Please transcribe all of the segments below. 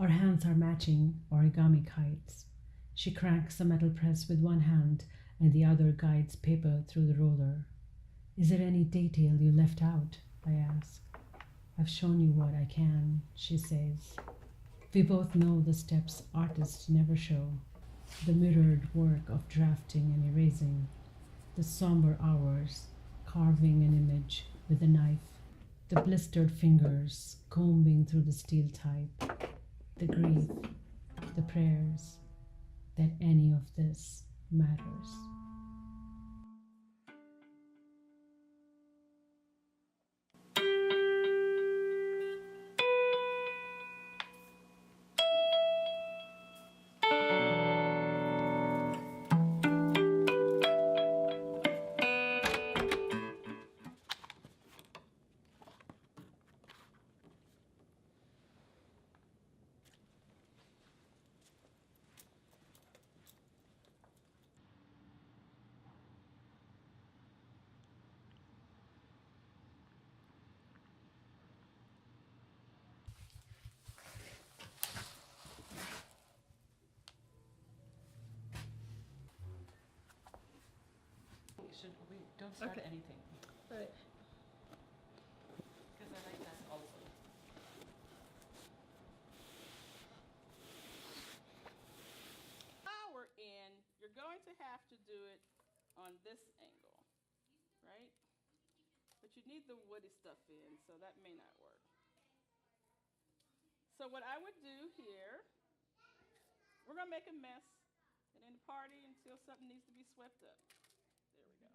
Our hands are matching origami kites. She cranks the metal press with one hand and the other guides paper through the roller. Is there any detail you left out? I ask. I've shown you what I can, she says. We both know the steps artists never show, the mirrored work of drafting and erasing, the somber hours carving an image with a knife, the blistered fingers combing through the steel type, the grief, the prayers that any of this matters. We don't start Okay. anything Right. because I like that also. Power in, you're going to have to do it on this angle, right? But you need the woody stuff in, so that may not work. So what I would do here, we're gonna make a mess and then party until something needs to be swept up. There we go.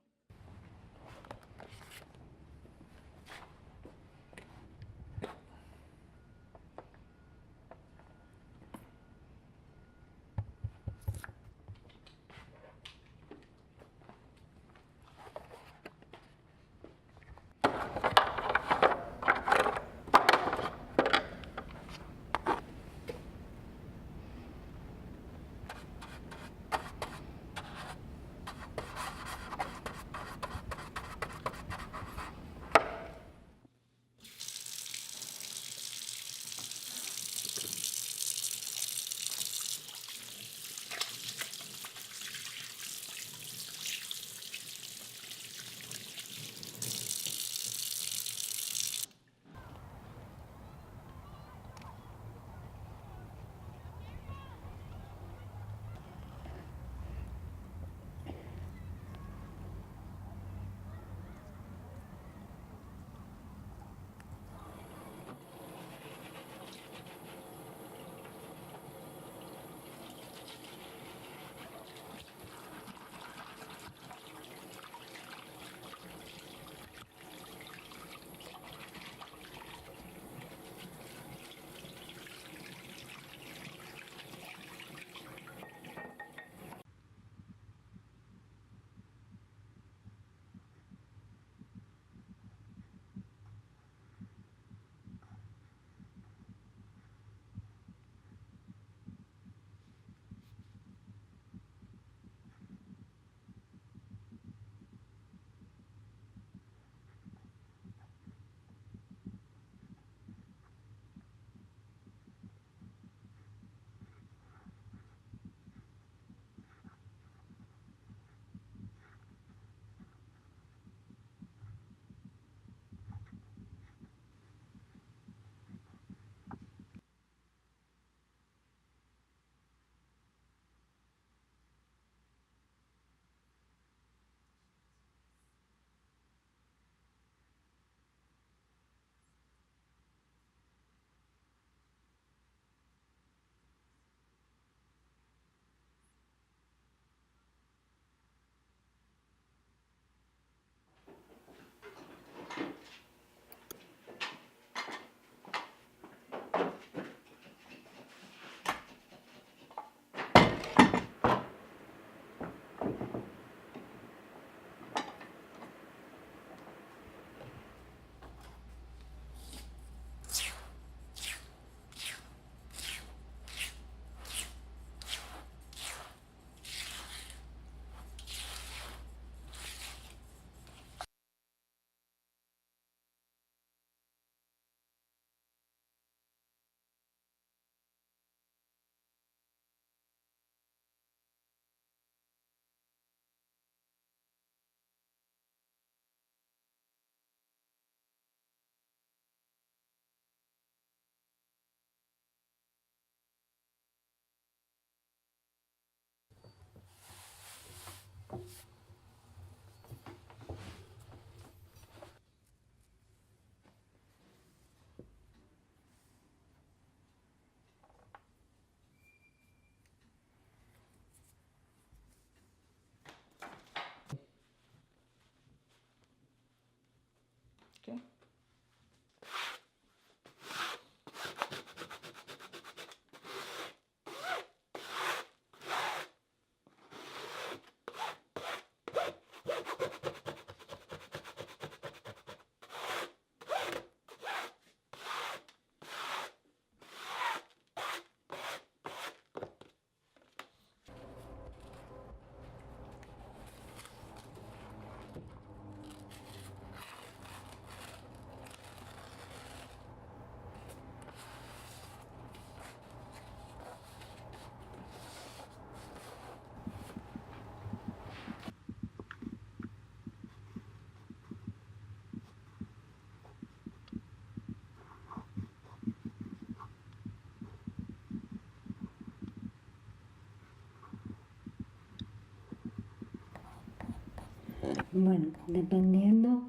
Bueno, dependiendo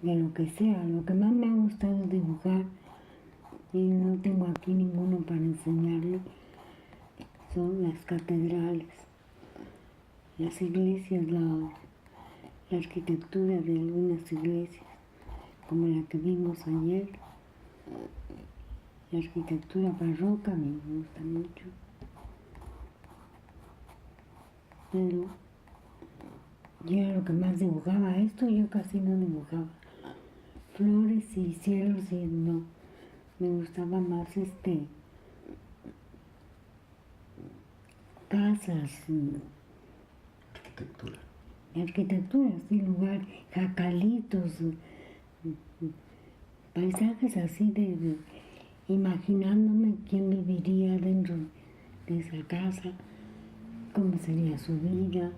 de lo que sea, lo que más me ha gustado dibujar, y no tengo aquí ninguno para enseñarle, son las catedrales, las iglesias, la arquitectura de algunas iglesias, como la que vimos ayer. La arquitectura barroca me gusta mucho, pero yo era lo que más dibujaba. Esto yo casi no dibujaba. Flores y cielos y no. Me gustaba más casas, Arquitectura. arquitectura, sí, lugar, jacalitos, paisajes así de imaginándome quién viviría dentro de esa casa, cómo sería su vida.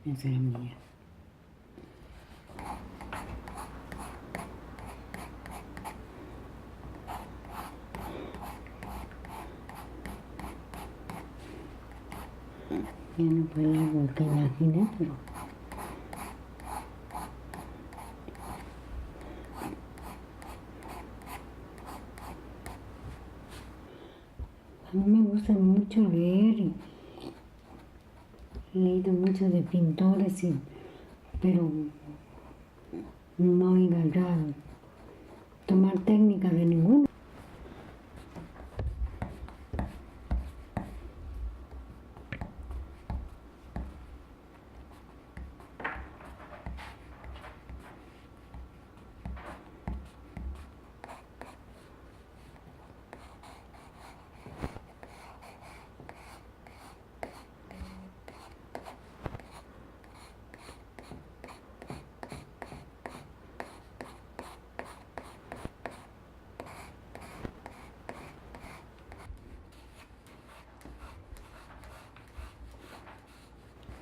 Esa era mía. Ya no fue algo que imaginé, pero a mí me gusta mucho leer y he leído mucho de pintores, pero no he llegado a tomar técnica de ninguno.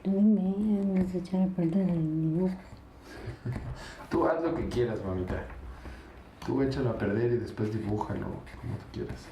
Tú me vas a echar a perder el dibujo. Tú haz lo que quieras, mamita. Tú échalo a perder y después dibújalo como tú quieras.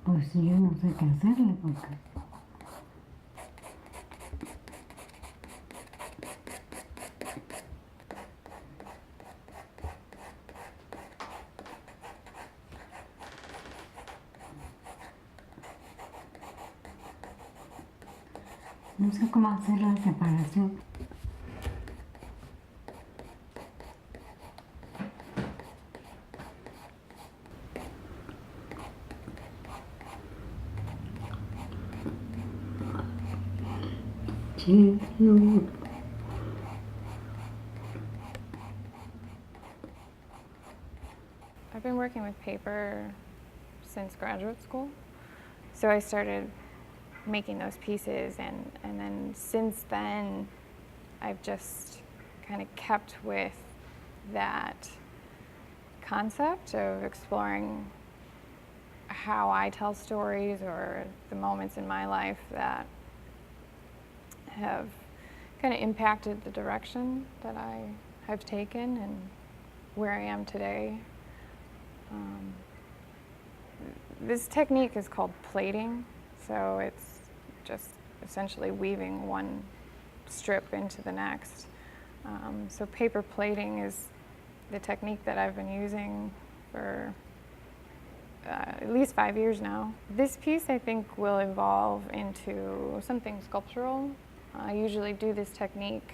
Pues yo no sé qué hacerle porque no sé cómo hacer la separación. Sí, no. I've been working with paper since graduate school. So I started making those pieces, and then since then, I've just kind of kept with that concept of exploring how I tell stories or the moments in my life that have kind of impacted the direction that I have taken and where I am today. This technique is called plating, so it's just essentially weaving one strip into the next. So paper plating is the technique that I've been using for at least 5 years now. This piece, I think, will evolve into something sculptural. I usually do this technique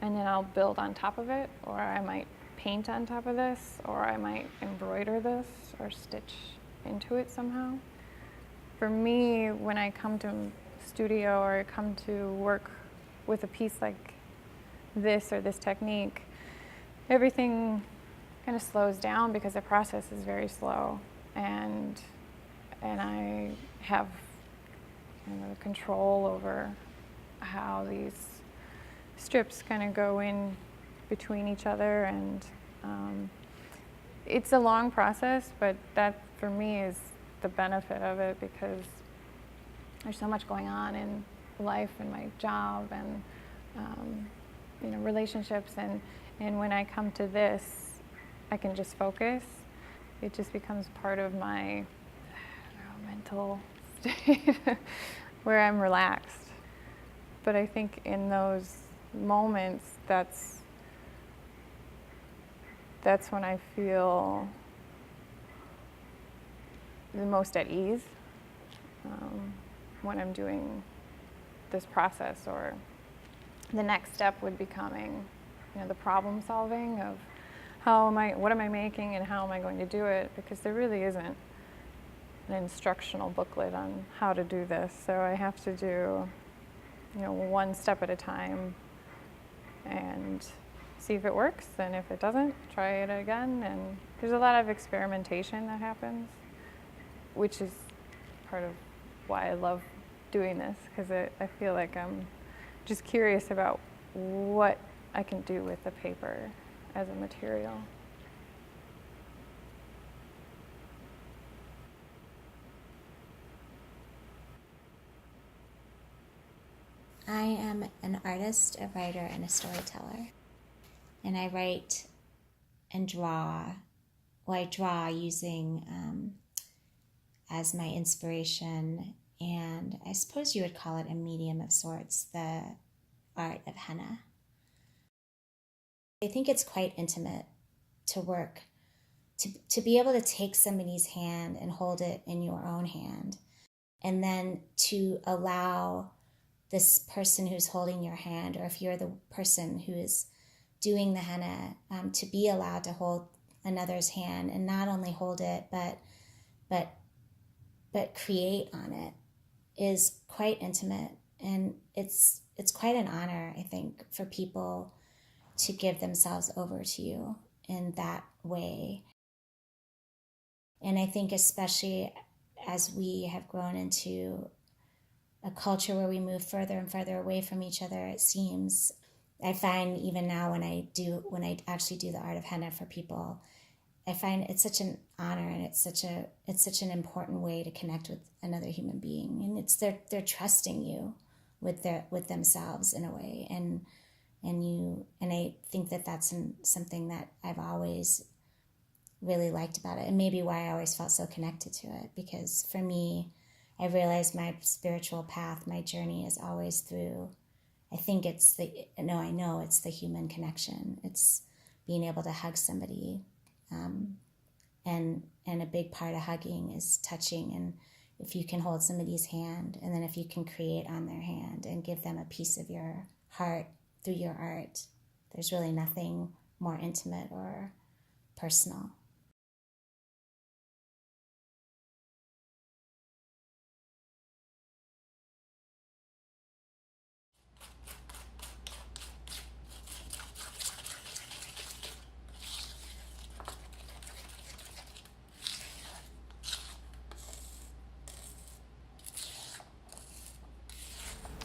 and then I'll build on top of it, or I might paint on top of this, or I might embroider this or stitch into it somehow. For me, when I come to studio or I come to work with a piece like this or this technique, everything kind of slows down because the process is very slow, and I have kind of control over how these strips kind of go in between each other, and it's a long process, but that for me is the benefit of it, because there's so much going on in life and my job and relationships, and when I come to this, I can just focus. It just becomes part of my mental state where I'm relaxed. But I think in those moments, that's when I feel the most at ease, when I'm doing this process. Or the next step would becoming, the problem solving of what am I making and how am I going to do it, because there really isn't an instructional booklet on how to do this. So I have to do, one step at a time and see if it works, and if it doesn't, try it again. And there's a lot of experimentation that happens, which is part of why I love doing this, because I feel like I'm just curious about what I can do with the paper as a material. I am an artist, a writer, and a storyteller. And I write and draw. Well, I draw using as my inspiration, and I suppose you would call it a medium of sorts, the art of henna. I think it's quite intimate to work, to be able to take somebody's hand and hold it in your own hand, and then to allow this person who's holding your hand, or if you're the person who is doing the henna, to be allowed to hold another's hand, and not only hold it, but create on it, is quite intimate. And it's quite an honor, I think, for people to give themselves over to you in that way. And I think especially as we have grown into a culture where we move further and further away from each other, it seems, I find even now when I actually do the art of henna for people, I find it's such an honor, and it's such an important way to connect with another human being. And it's they're trusting you with themselves in a way, and I think that's something that I've always really liked about it, and maybe why I always felt so connected to it, because for me, I realized my spiritual path, my journey is always through, I know it's the human connection. It's being able to hug somebody. And a big part of hugging is touching. And if you can hold somebody's hand, and then if you can create on their hand and give them a piece of your heart through your art, there's really nothing more intimate or personal.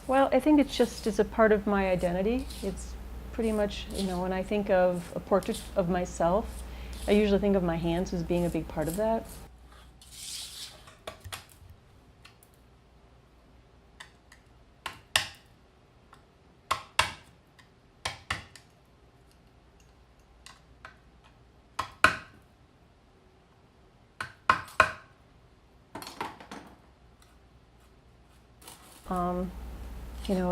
Well, I think it's just as a part of my identity. It's pretty much, when I think of a portrait of myself, I usually think of my hands as being a big part of that.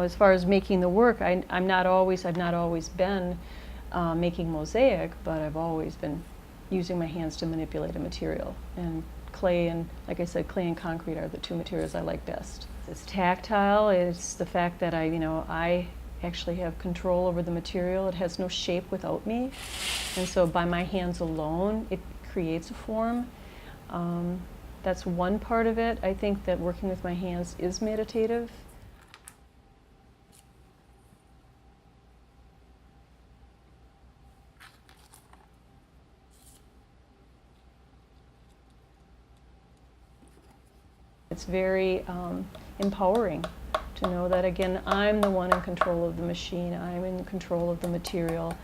As far as making the work, I've not always been making mosaic, but I've always been using my hands to manipulate a material. And clay and, like I said, clay and concrete are the two materials I like best. It's tactile. It's the fact that I actually have control over the material. It has no shape without me. And so by my hands alone, it creates a form. That's one part of it. I think that working with my hands is meditative. It's very empowering to know that, again, I'm the one in control of the machine, I'm in control of the material.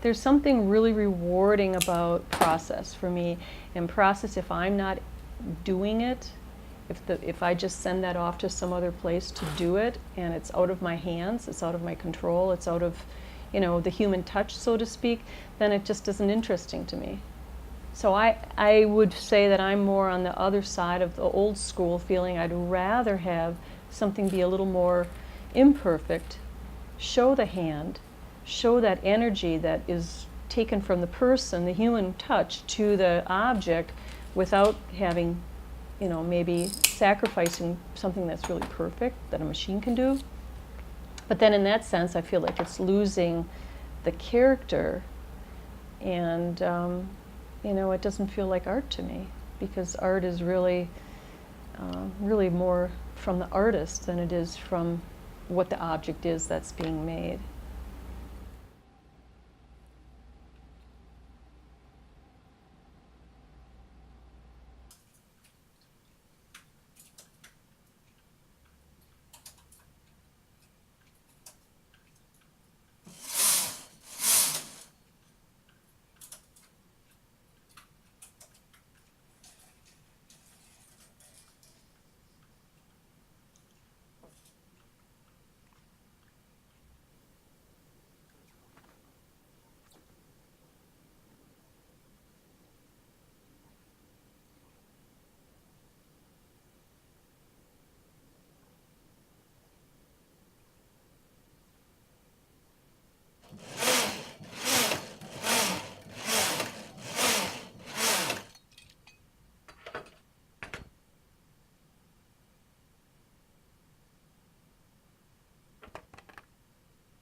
There's something really rewarding about process for me. And process, if I'm not doing it, if I just send that off to some other place to do it, and it's out of my hands, it's out of my control, it's out of, you know, the human touch, so to speak, then it just isn't interesting to me. So I would say that I'm more on the other side of the old school feeling. I'd rather have something be a little more imperfect, show the hand, show that energy that is taken from the person, the human touch, to the object without having, you know, maybe sacrificing something that's really perfect that a machine can do. But then in that sense, I feel like it's losing the character, and you know, it doesn't feel like art to me, because art is really, really more from the artist than it is from what the object is that's being made.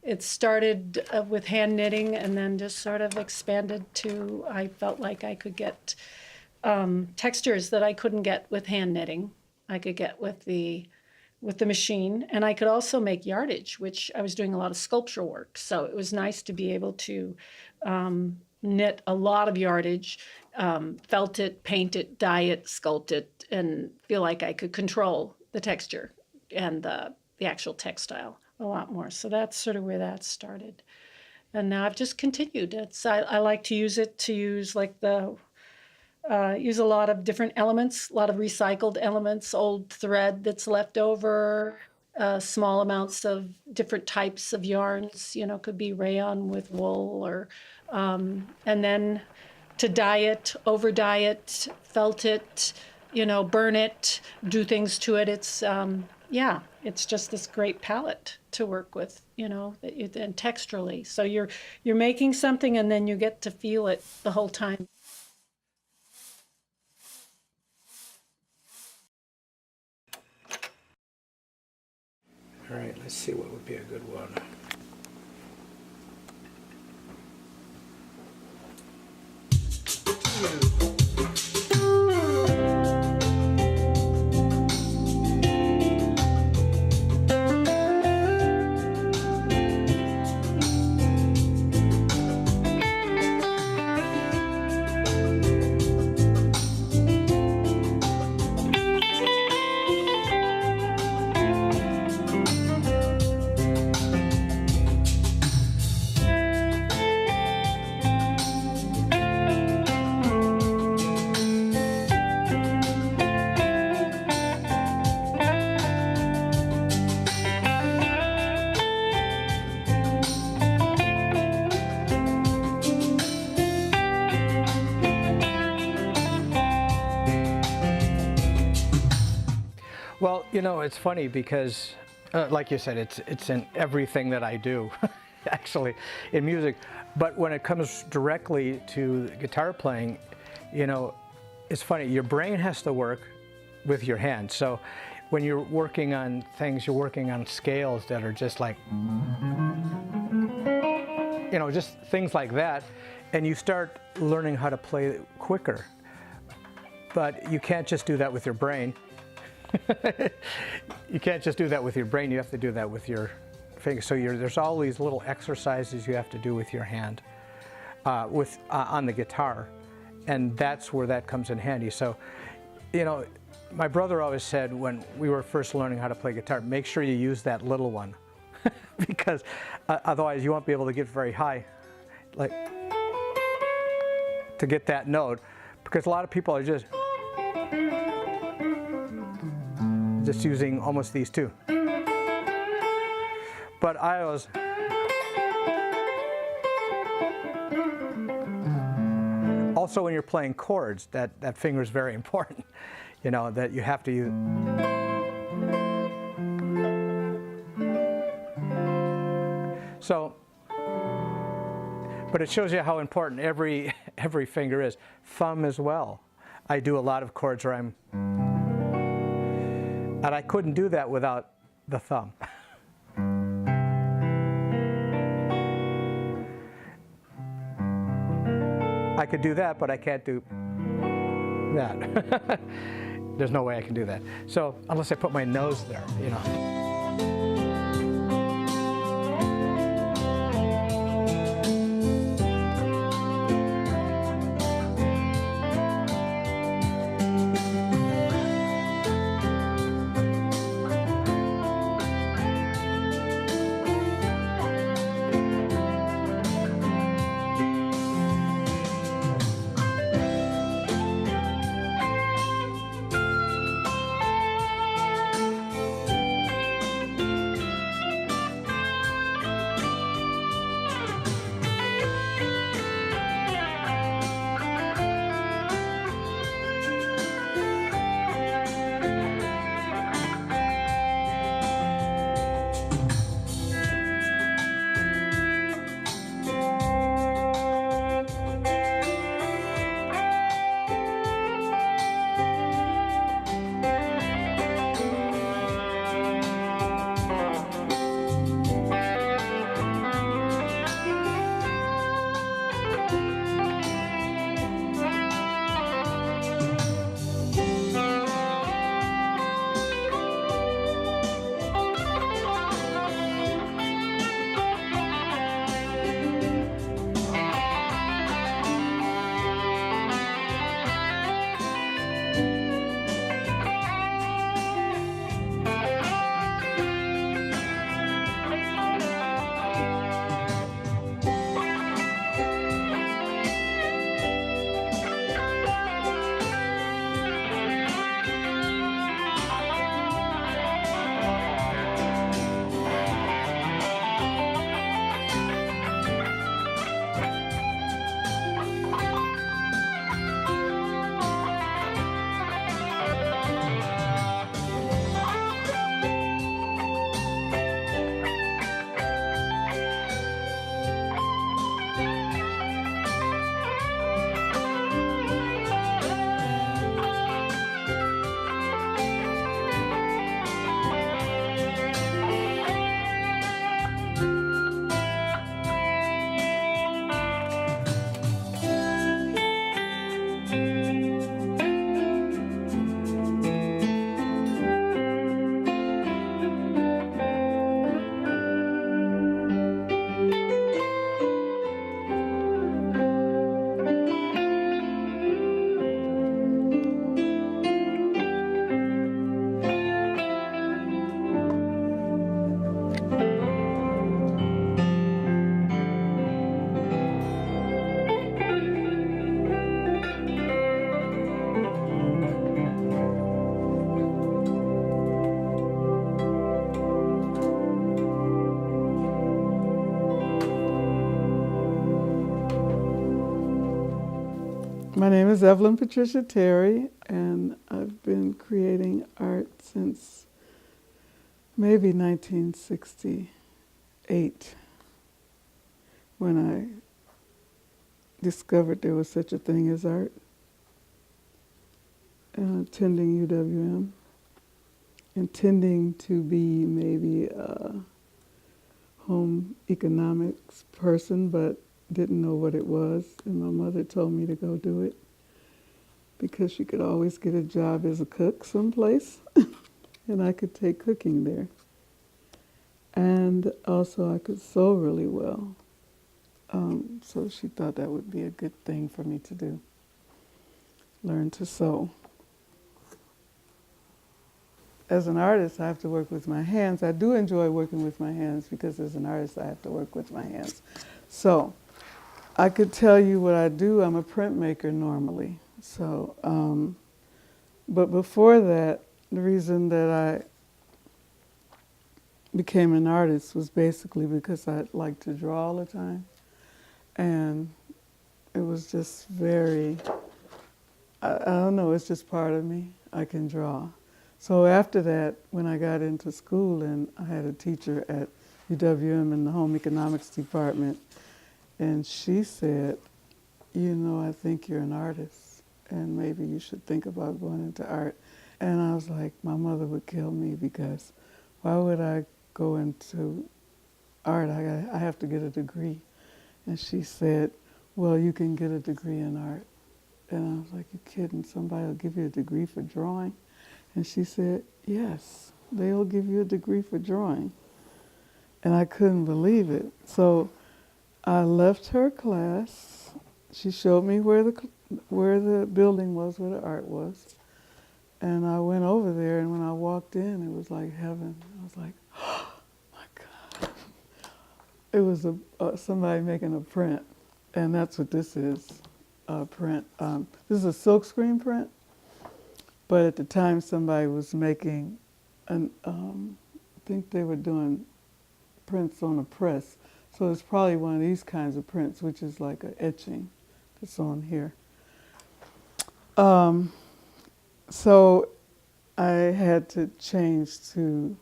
It started with hand knitting and then just sort of expanded to, I felt like I could get textures that I couldn't get with hand knitting. I could get with the machine, and I could also make yardage, which I was doing a lot of sculpture work. So it was nice to be able to knit a lot of yardage, felt it, paint it, dye it, sculpt it, and feel like I could control the texture and the actual textile a lot more. So that's sort of where that started. And now I've just continued. I like to use it to use like use a lot of different elements, a lot of recycled elements, old thread that's left over, small amounts of different types of yarns, you know, could be rayon with wool, or, and then to dye it, over dye it, felt it, you know, burn it, do things to it. It's, yeah, it's just this great palette to work with, you know, and texturally. So you're making something and then you get to feel it the whole time. All right, let's see what would be a good one. Well, you know, it's funny because, like you said, it's in everything that I do, actually, in music. But when it comes directly to guitar playing, you know, it's funny, your brain has to work with your hands. So when you're working on things, you're working on scales that are just like, you know, just things like that. And you start learning how to play quicker. But you can't just do that with your brain. You can't just do that with your brain, you have to do that with your fingers. So there's all these little exercises you have to do with your hand on the guitar. And that's where that comes in handy. So, you know, my brother always said when we were first learning how to play guitar, make sure you use that little one. Because otherwise you won't be able to get very high, like, to get that note. Because a lot of people are just using almost these two. But I was, also when you're playing chords, that finger is very important, you know, that you have to use. So, but it shows you how important every finger is. Thumb as well. I do a lot of chords where I'm, and I couldn't do that without the thumb. I could do that, but I can't do that. There's no way I can do that. So, unless I put my nose there, you know. My name is Evelyn Patricia Terry, and I've been creating art since maybe 1968, when I discovered there was such a thing as art. attending UWM, intending to be maybe a home economics person, but didn't know what it was. And my mother told me to go do it because she could always get a job as a cook someplace, and I could take cooking there. And also I could sew really well. So she thought that would be a good thing for me to do, learn to sew. As an artist, I have to work with my hands. I do enjoy working with my hands because as an artist, I have to work with my hands. So I could tell you what I do. I'm a printmaker normally. So, but before that, the reason that I became an artist was basically because I liked to draw all the time. And it was just very, I don't know, it's just part of me. I can draw. So after that, when I got into school and I had a teacher at UWM in the home economics department, and she said, you know, I think you're an artist and maybe you should think about going into art. And I was like, my mother would kill me because why would I go into art? I have to get a degree. And she said, well, you can get a degree in art. And I was like, you kidding? Somebody will give you a degree for drawing? And she said, yes, they'll give you a degree for drawing. And I couldn't believe it. So I left her class. She showed me where the building was, where the art was. And I went over there, and when I walked in, it was like heaven. I was like, oh my God. It was somebody making a print, and that's what this is, a print. This is a silkscreen print, but at the time somebody was making I think they were doing prints on a press. So it's probably one of these kinds of prints, which is like an etching that's on here. So I had to change to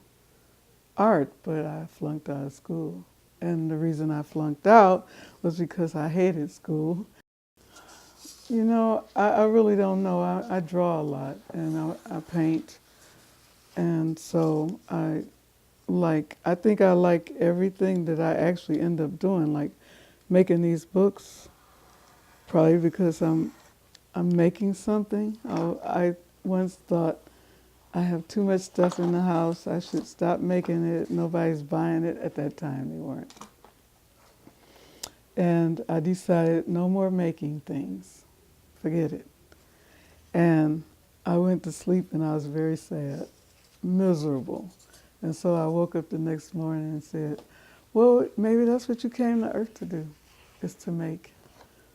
art, but I flunked out of school. And the reason I flunked out was because I hated school. You know, I really don't know. I draw a lot, and I paint. And so I think I like everything that I actually end up doing, like making these books, probably because I'm making something. I once thought I have too much stuff in the house. I should stop making it. Nobody's buying it. At that time, they weren't. And I decided no more making things. Forget it. And I went to sleep and I was very sad, miserable. And so I woke up the next morning and said, well, maybe that's what you came to Earth to do, is to make.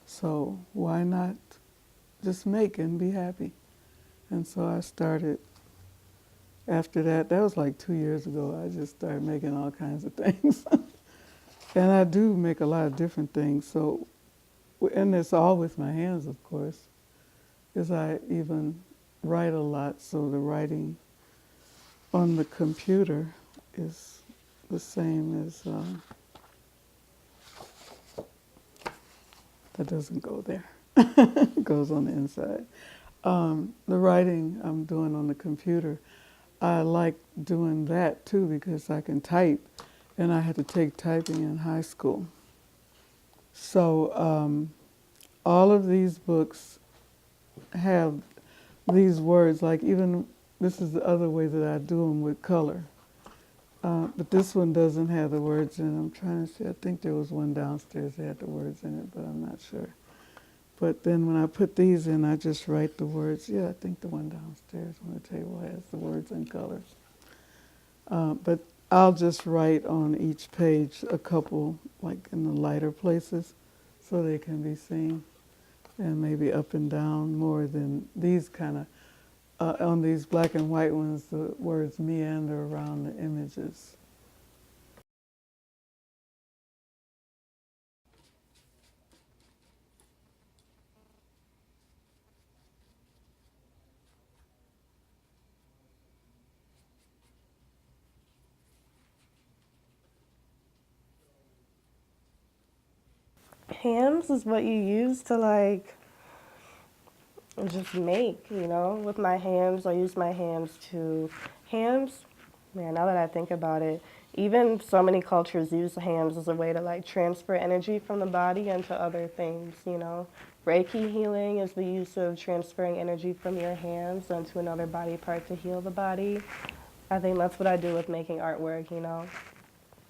So why not just make and be happy? And so I started. After that was like 2 years ago, I just started making all kinds of things. And I do make a lot of different things. So, and it's all with my hands, of course, because I even write a lot. So the writing on the computer is the same as, that doesn't go there. It goes on the inside. The writing I'm doing on the computer, I like doing that too because I can type, and I had to take typing in high school. So all of these books have these words, like even, this is the other way that I do them with color. But this one doesn't have the words in it. I'm trying to see, I think there was one downstairs that had the words in it, but I'm not sure. But then when I put these in, I just write the words. Yeah, I think the one downstairs on the table has the words in colors. But I'll just write on each page a couple, like in the lighter places, so they can be seen, and maybe up and down more than these kind of, on these black and white ones, the words meander around the images. Hands is what you use to like and just make, you know, with my hands. I use my hands to, man, now that I think about it, even so many cultures use hands as a way to like transfer energy from the body into other things, you know. Reiki healing is the use of transferring energy from your hands onto another body part to heal the body. I think that's what I do with making artwork, you know.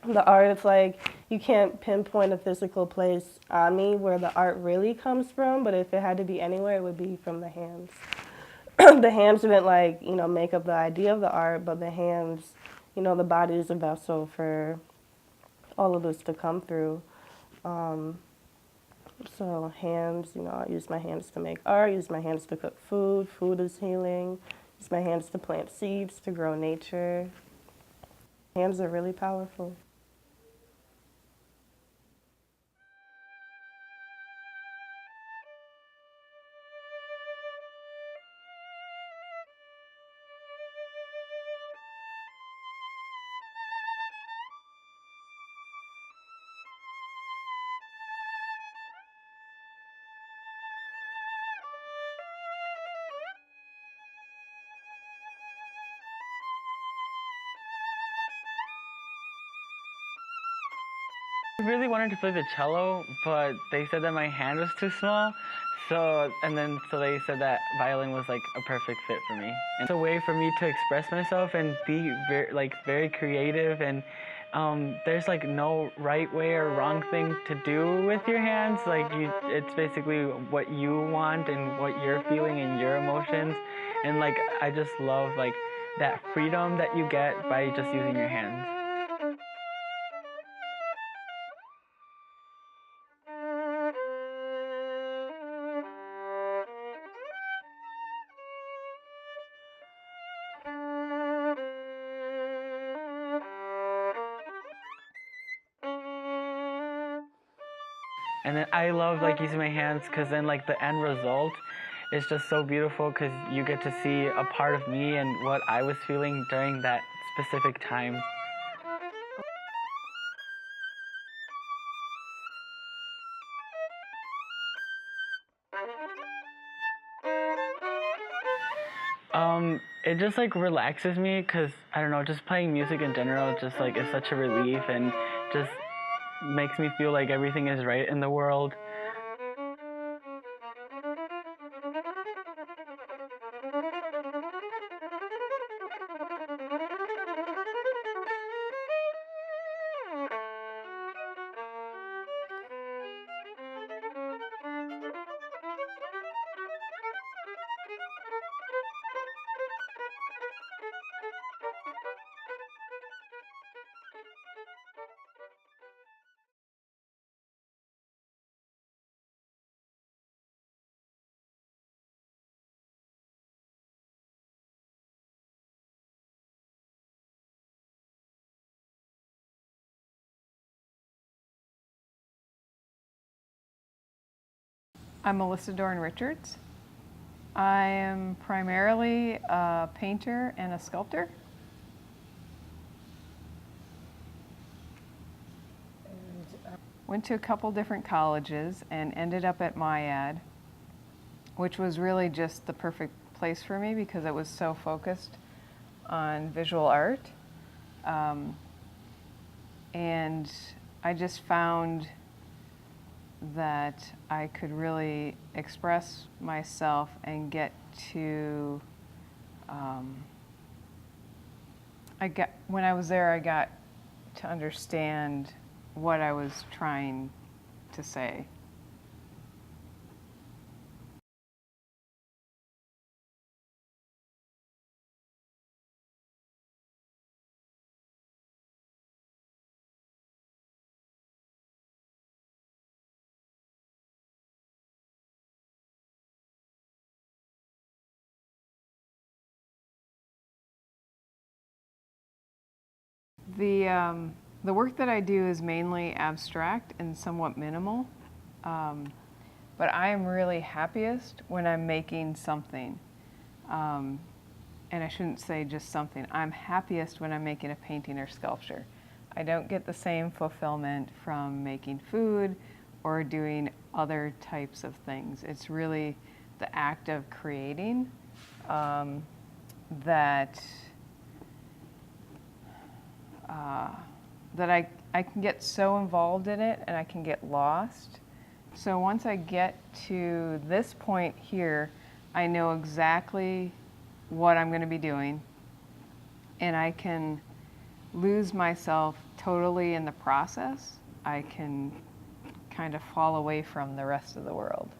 The art, it's like you can't pinpoint a physical place on me where the art really comes from, but if it had to be anywhere, it would be from the hands. The hands didn't like, you know, make up the idea of the art, but the hands, you know, the body is a vessel for all of this to come through. So hands, you know, I use my hands to make art, use my hands to cook food. Food is healing. Use my hands to plant seeds, to grow nature. Hands are really powerful. I really wanted to play the cello, but they said that my hand was too small. So they said that violin was like a perfect fit for me. And it's a way for me to express myself and be very creative. And there's like no right way or wrong thing to do with your hands. Like it's basically what you want and what you're feeling and your emotions. And like I just love like that freedom that you get by just using your hands. And then I love like using my hands because then like the end result is just so beautiful because you get to see a part of me and what I was feeling during that specific time. It just like relaxes me because I don't know, just playing music in general just like is such a relief and just makes me feel like everything is right in the world. I'm Melissa Dorn Richards. I am primarily a painter and a sculptor. Went to a couple different colleges and ended up at MIAD, which was really just the perfect place for me because it was so focused on visual art. And I just found that I could really express myself and get to, when I was there, I got to understand what I was trying to say. The work that I do is mainly abstract and somewhat minimal, but I am really happiest when I'm making something. And I shouldn't say just something. I'm happiest when I'm making a painting or sculpture. I don't get the same fulfillment from making food or doing other types of things. It's really the act of creating, that I can get so involved in it and I can get lost. So once I get to this point here, I know exactly what I'm going to be doing, and I can lose myself totally in the process. I can kind of fall away from the rest of the world.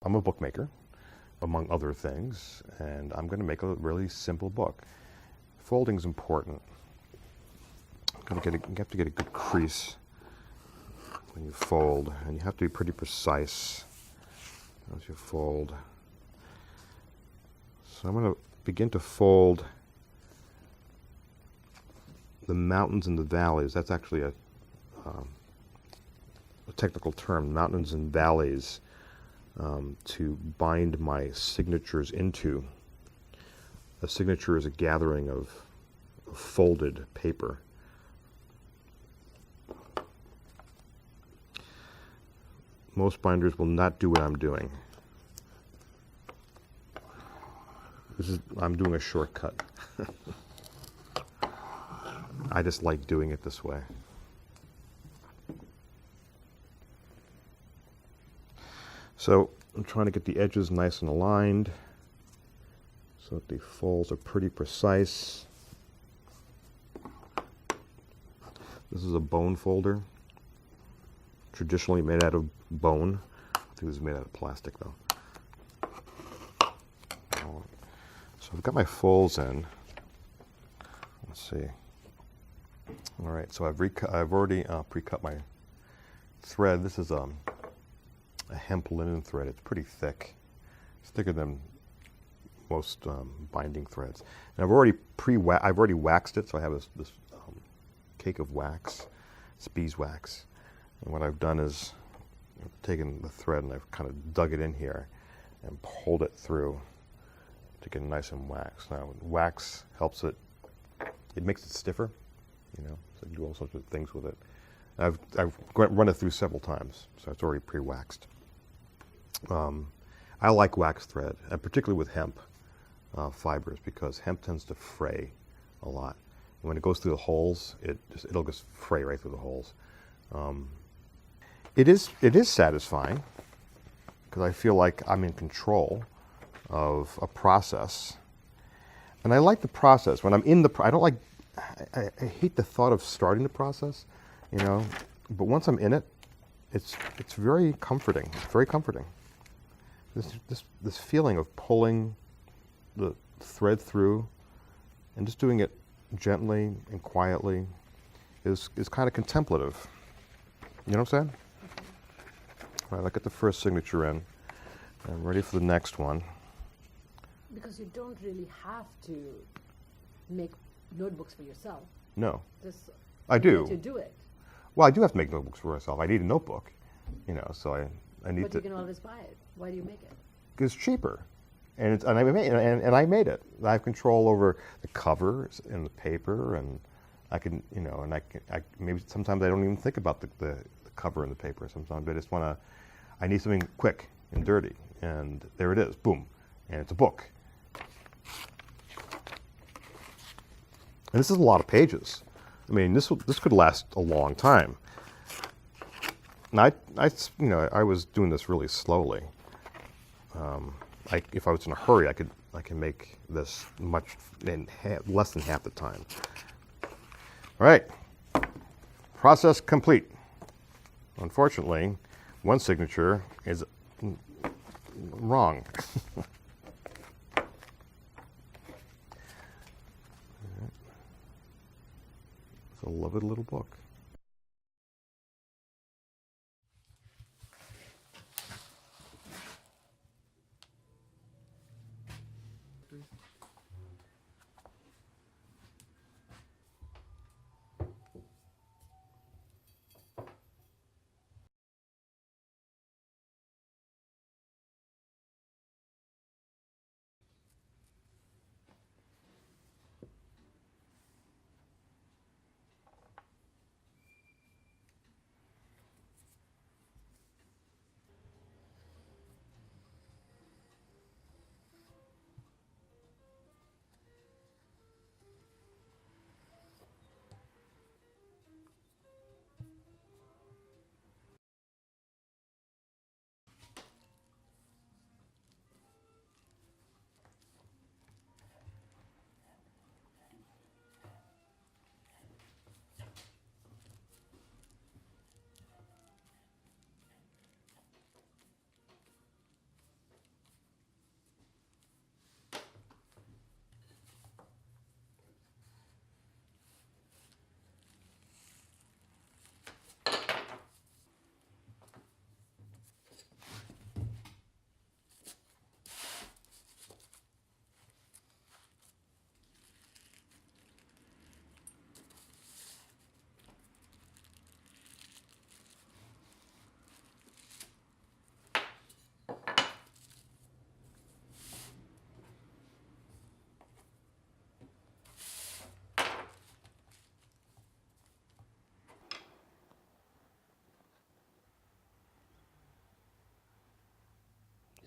I'm a bookmaker, among other things, and I'm going to make a really simple book. Folding's important. You have to get a good crease when you fold, and you have to be pretty precise as you fold. So I'm going to begin to fold the mountains and the valleys. That's actually a technical term, mountains and valleys, to bind my signatures into. A signature is a gathering of folded paper. Most binders will not do what I'm doing. I'm doing a shortcut. I just like doing it this way. So I'm trying to get the edges nice and aligned so that the folds are pretty precise. This is a bone folder, traditionally made out of bone. I think this is made out of plastic though. So I've got my folds in. Let's see. All right, so I've already pre-cut my thread. This is a hemp linen thread. It's pretty thick. It's thicker than most binding threads. And I've already waxed it, so I have this cake of wax. It's beeswax. And what I've done is I've taken the thread and I've kind of dug it in here and pulled it through to get nice and waxed. Now, wax helps it makes it stiffer, you know, so you can do all sorts of things with it. I've run it through several times, so it's already pre-waxed. I like wax thread, and particularly with hemp fibers, because hemp tends to fray a lot. And when it goes through the holes, it'll just fray right through the holes. It is satisfying because I feel like I'm in control of a process, and I like the process. When I'm in the, I don't like. I hate the thought of starting the process, you know. But once I'm in it, it's very comforting. It's very comforting. This feeling of pulling the thread through and just doing it gently and quietly is kind of contemplative. You know what I'm saying? All right, I'll get the first signature in. I'm ready for the next one. Because you don't really have to make notebooks for yourself. No. Just I do. To do it. Well, I do have to make notebooks for myself. I need a notebook, you know, so I need to. But you can always buy it. Why do you make it? It's cheaper, and I made it. I have control over the cover and the paper, and I can, you know, and I maybe sometimes I don't even think about the cover and the paper. Sometimes I just want to. I need something quick and dirty, and there it is. Boom, and it's a book. And this is a lot of pages. I mean, this could last a long time. And I was doing this really slowly. If I was in a hurry, I can make this much in less than half the time. All right, process complete. Unfortunately, one signature is wrong. It's a lovely little book.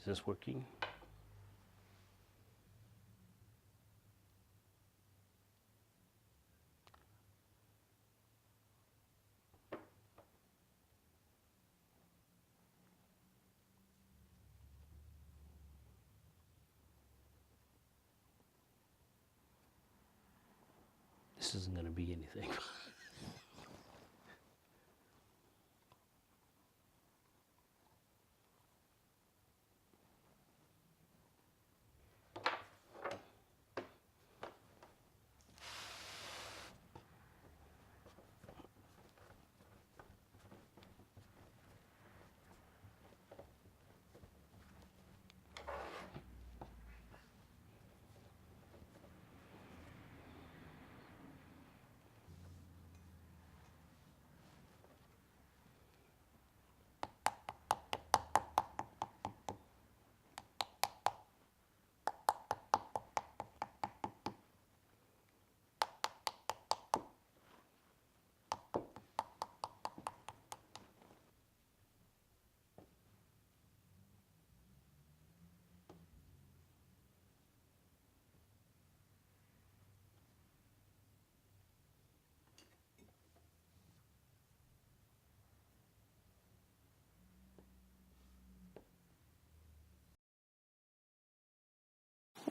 Is this working? This isn't going to be anything.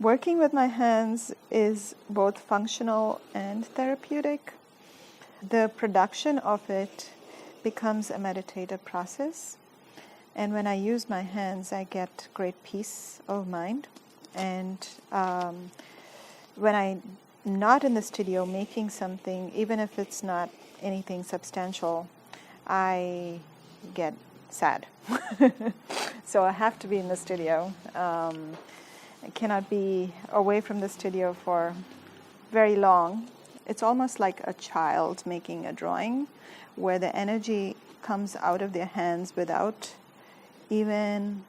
Working with my hands is both functional and therapeutic. The production of it becomes a meditative process. And when I use my hands, I get great peace of mind. And when I'm not in the studio making something, even if it's not anything substantial, I get sad. So I have to be in the studio. I cannot be away from the studio for very long. It's almost like a child making a drawing where the energy comes out of their hands without even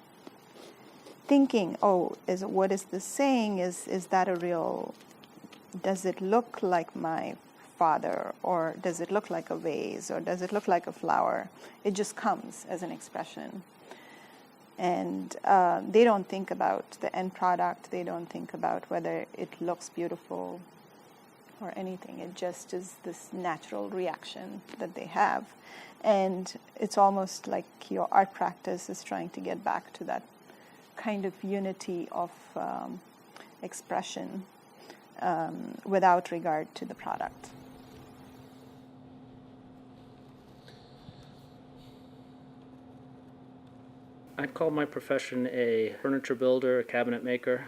thinking, oh, what is this saying? Is that a real, does it look like my father, or does it look like a vase, or does it look like a flower? It just comes as an expression. And they don't think about the end product. They don't think about whether it looks beautiful or anything. It just is this natural reaction that they have. And it's almost like your art practice is trying to get back to that kind of unity of expression without regard to the product. I'd call my profession a furniture builder, a cabinet maker,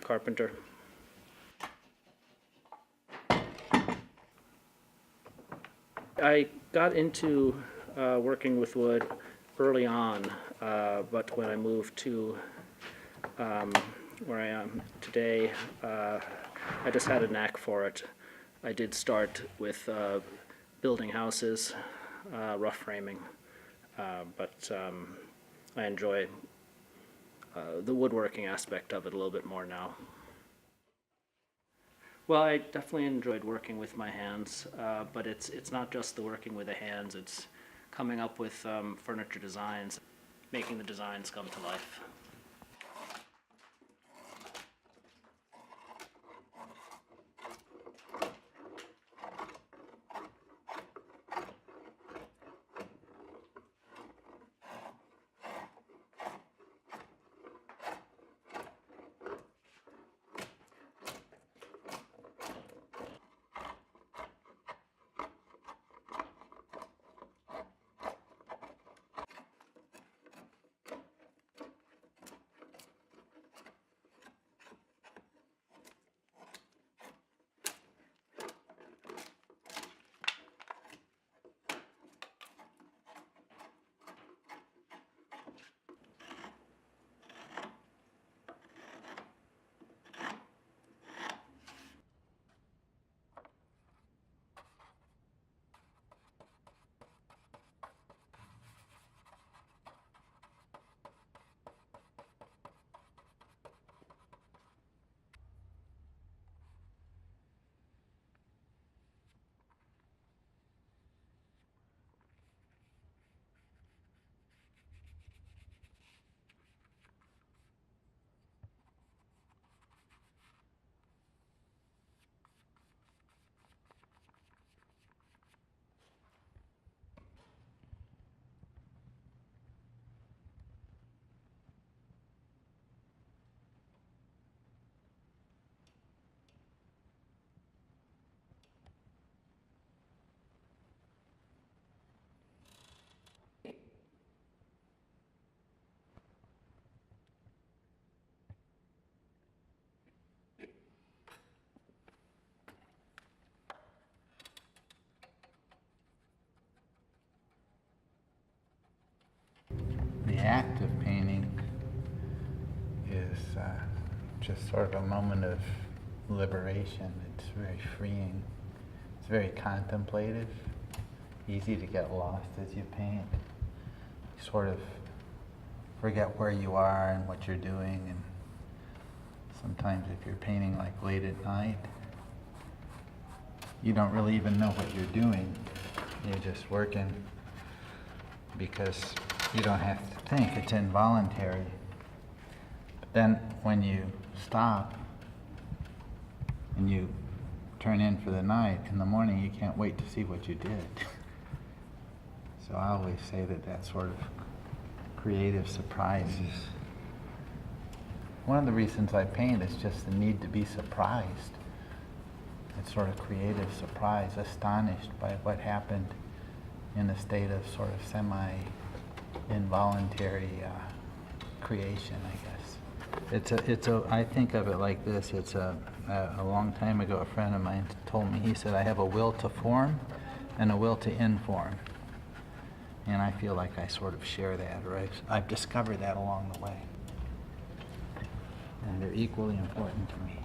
carpenter. I got into working with wood early on, but when I moved to where I am today, I just had a knack for it. I did start with building houses, rough framing. But I enjoy the woodworking aspect of it a little bit more now. Well, I definitely enjoyed working with my hands, but it's not just the working with the hands, it's coming up with furniture designs, making the designs come to life. just sort of a moment of liberation. It's very freeing. It's very contemplative. Easy to get lost as you paint. You sort of forget where you are and what you're doing, and sometimes if you're painting like late at night, you don't really even know what you're doing. You're just working because you don't have to think. It's involuntary. But then when you stop and you turn in for the night, in the morning you can't wait to see what you did. So I always say that sort of creative surprise is one of the reasons I paint, is just the need to be surprised. It's sort of creative surprise, astonished by what happened in a state of sort of semi-involuntary creation, I guess. I think of it like this. It's a long time ago, a friend of mine told me, he said, I have a will to form and a will to inform. And I feel like I sort of share that, or I've discovered that along the way. And they're equally important to me.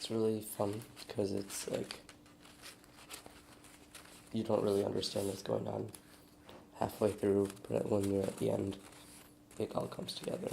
It's really fun because it's like you don't really understand what's going on halfway through, but when you're at the end, it all comes together.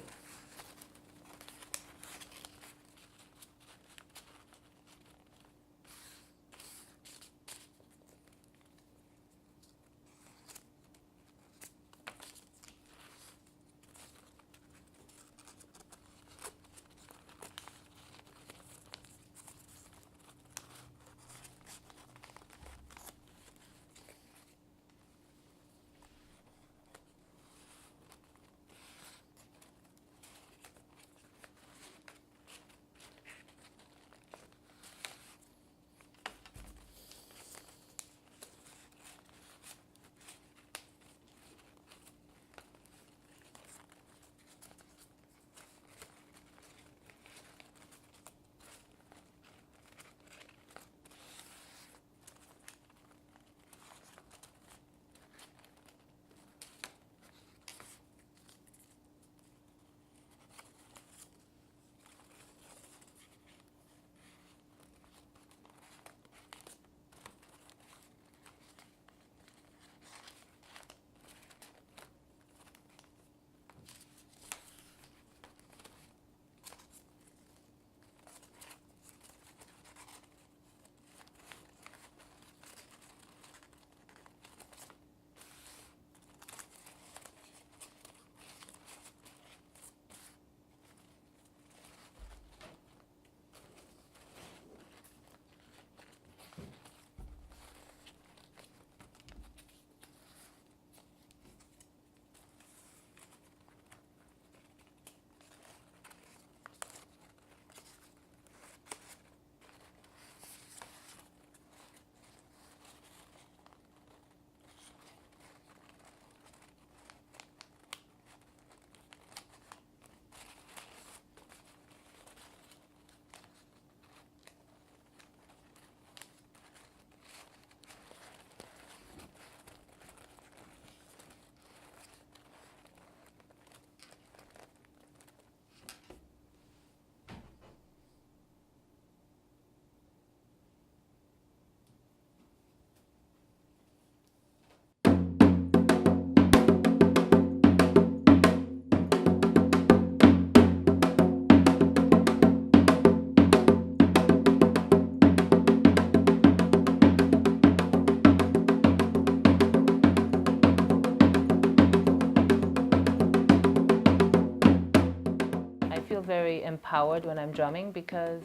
Very empowered when I'm drumming because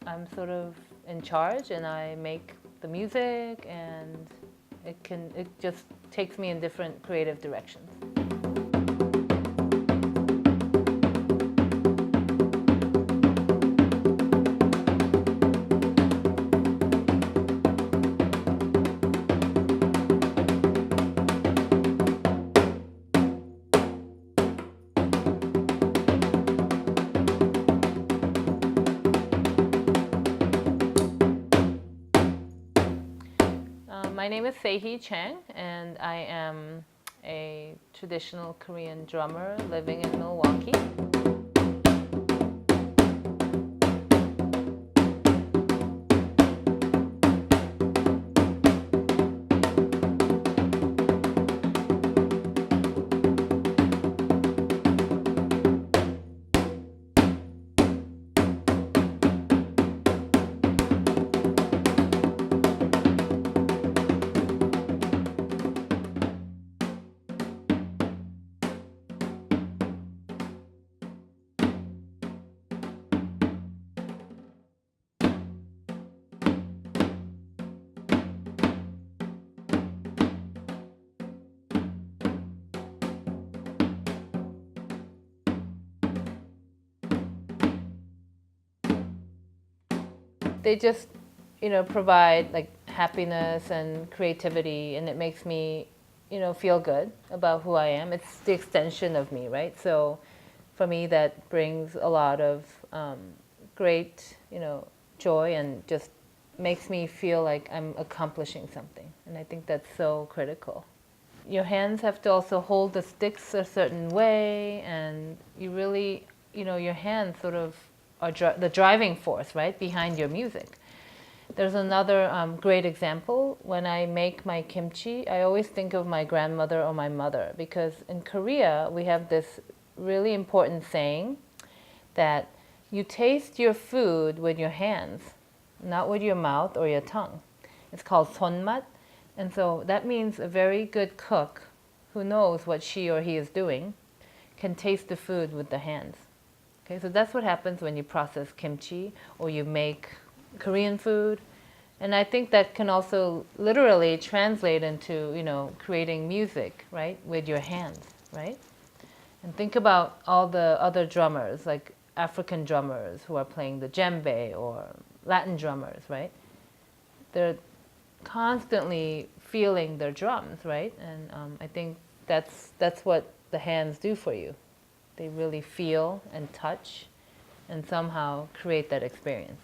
I'm sort of in charge and I make the music, and it just takes me in different creative directions. My name is Sehee Chang, and I am a traditional Korean drummer living in Milwaukee. They just, provide like happiness and creativity, and it makes me, feel good about who I am. It's the extension of me, right? So for me, that brings a lot of great, joy, and just makes me feel like I'm accomplishing something. And I think that's so critical. Your hands have to also hold the sticks a certain way, and you really, your hands sort of the driving force, right, behind your music. There's another great example. When I make my kimchi, I always think of my grandmother or my mother, because in Korea we have this really important saying that you taste your food with your hands, not with your mouth or your tongue. It's called sonmat, and so that means a very good cook who knows what she or he is doing can taste the food with the hands. Okay, so that's what happens when you process kimchi or you make Korean food. And I think that can also literally translate into, you know, creating music, right, with your hands, right? And think about all the other drummers, like African drummers who are playing the djembe, or Latin drummers, right? They're constantly feeling their drums, right? And I think that's what the hands do for you. They really feel and touch and somehow create that experience.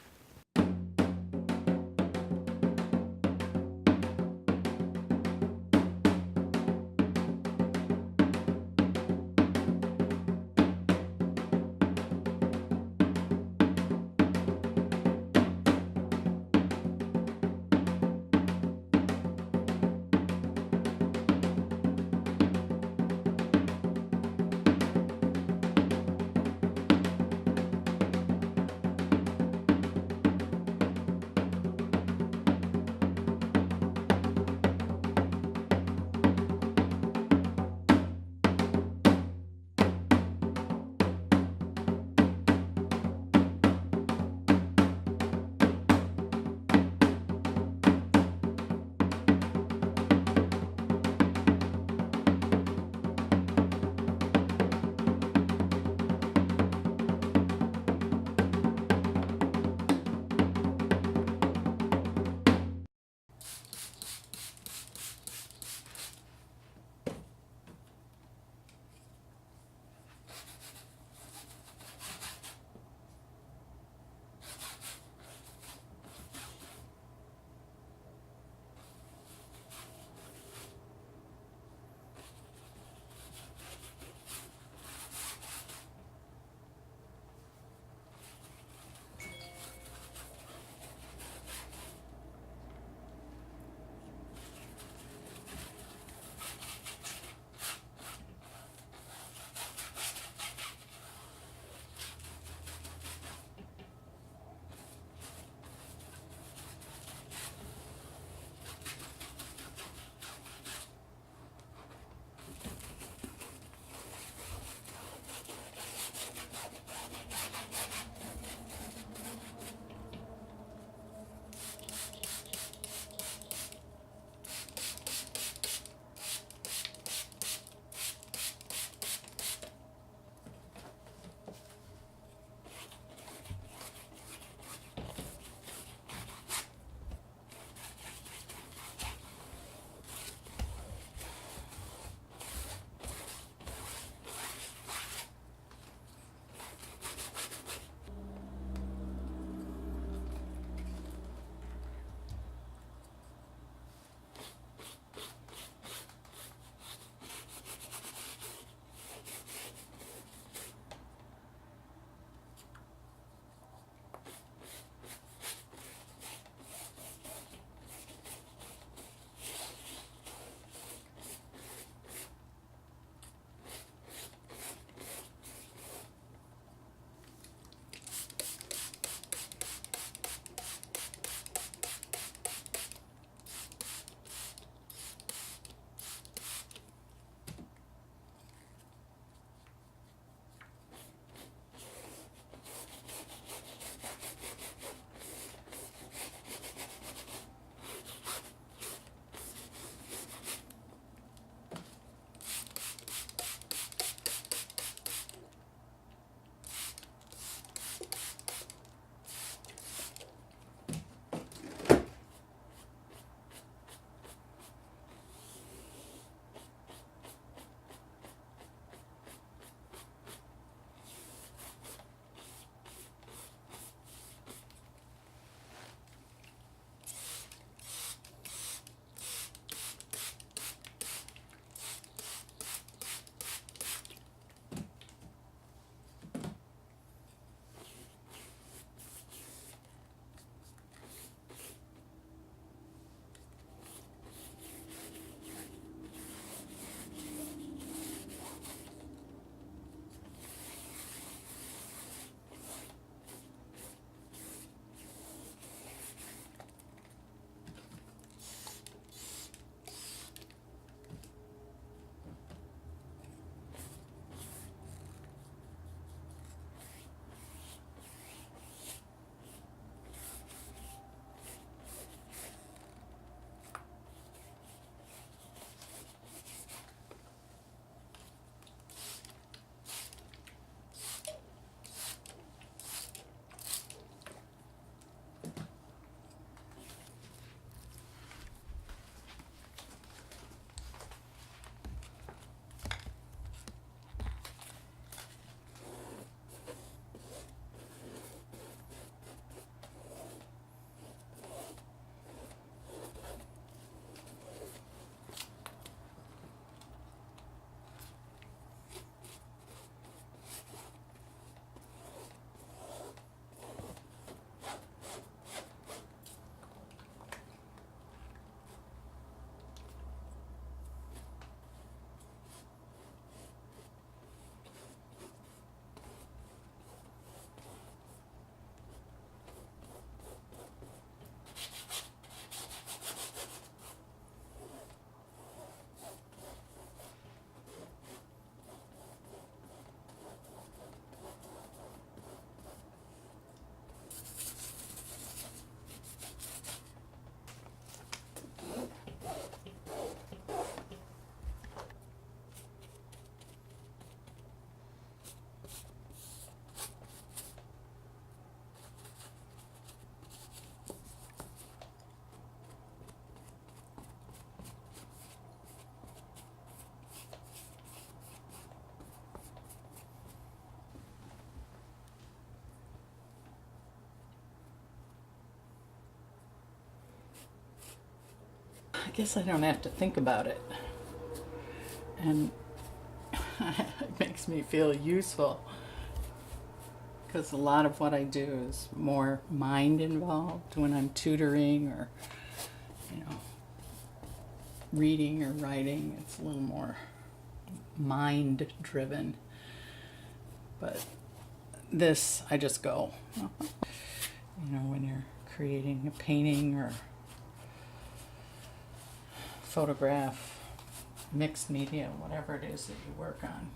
guess I don't have to think about it. And it makes me feel useful, because a lot of what I do is more mind involved when I'm tutoring or, reading or writing. It's a little more mind driven. But this, I just go. When you're creating a painting or photograph, mixed media, whatever it is that you work on,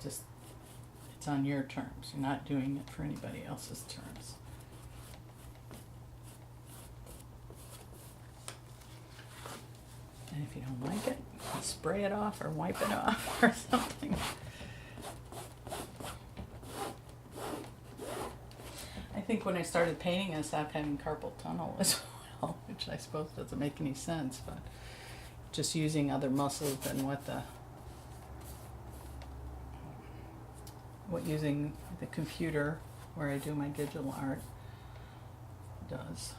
just, it's on your terms. You're not doing it for anybody else's terms. And if you don't like it, spray it off or wipe it off or something. I think when I started painting, I stopped having carpal tunnel as well, which I suppose doesn't make any sense, but just using other muscles than what using the computer where I do my digital art does.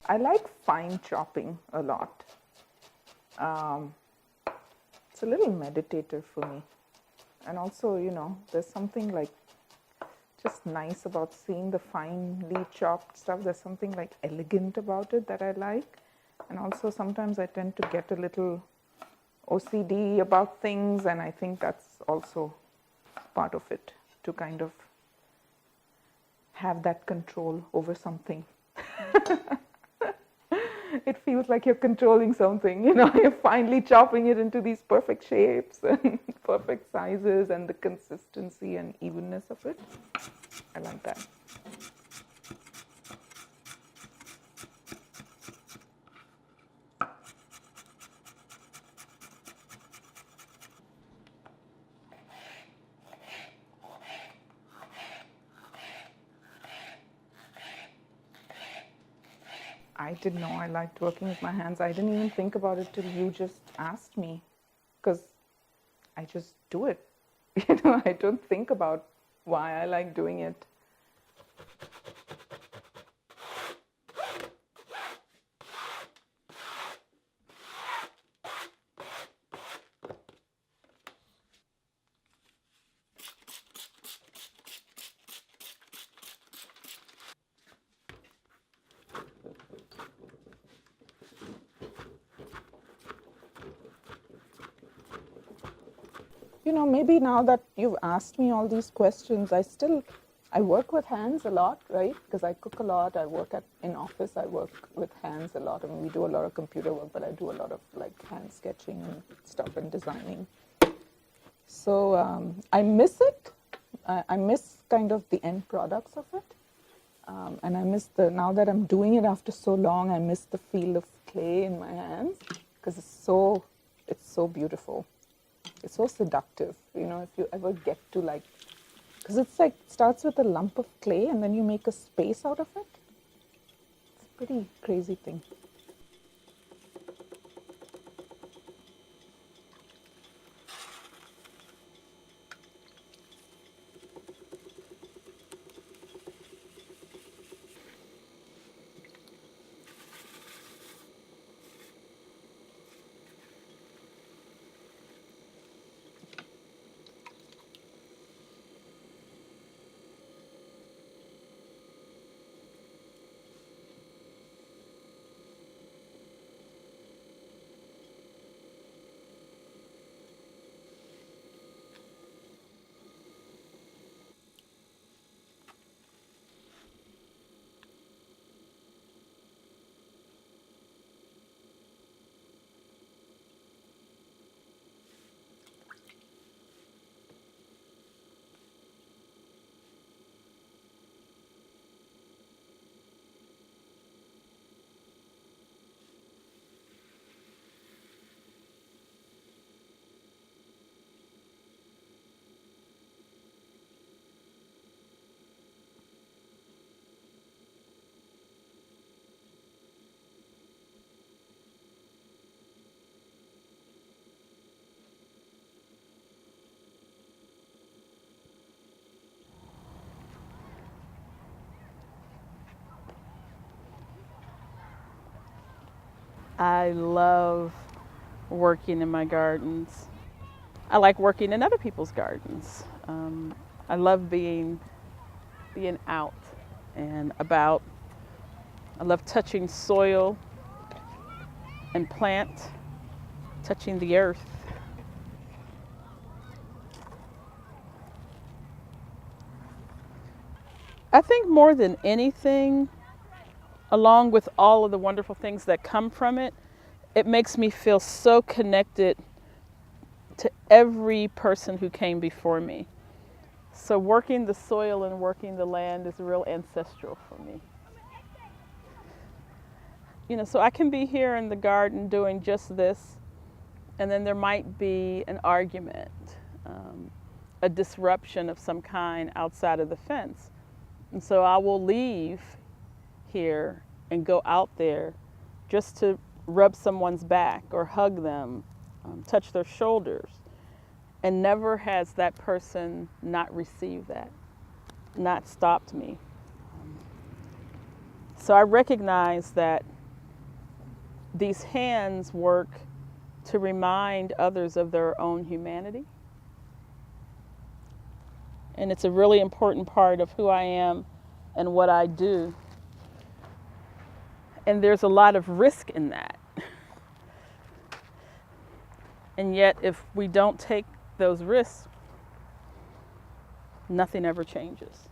I like fine chopping a lot. It's a little meditative for me. And also, there's something like just nice about seeing the finely chopped stuff. There's something like elegant about it that I like. And also sometimes I tend to get a little OCD about things, and I think that's also part of it, to kind of have that control over something. It feels like you're controlling something, you're finally chopping it into these perfect shapes and perfect sizes, and the consistency and evenness of it. I like that. I didn't know I liked working with my hands. I didn't even think about it till you just asked me, because I just do it. I don't think about why I like doing it. you know, maybe now that you've asked me all these questions, I work with hands a lot, right? Because I cook a lot. I work in office. I work with hands a lot. I mean, we do a lot of computer work, but I do a lot of like hand sketching and stuff and designing. So I miss it. I miss kind of the end products of it. And I miss now that I'm doing it after so long, I miss the feel of clay in my hands because it's so beautiful. It's so seductive, you know, if you ever get to like, because it's like, it starts with a lump of clay and then you make a space out of it. It's a pretty crazy thing. I love working in my gardens. I like working in other people's gardens. I love being out and about. I love touching soil and plant, touching the earth. I think more than anything, along with all of the wonderful things that come from it, it makes me feel so connected to every person who came before me. So working the soil and working the land is real ancestral for me. You know, so I can be here in the garden doing just this, and then there might be an argument, a disruption of some kind outside of the fence. And so I will leave here and go out there just to rub someone's back or hug them, touch their shoulders. And never has that person not received that, not stopped me. So I recognize that these hands work to remind others of their own humanity. And it's a really important part of who I am and what I do. And there's a lot of risk in that. And yet, if we don't take those risks, nothing ever changes.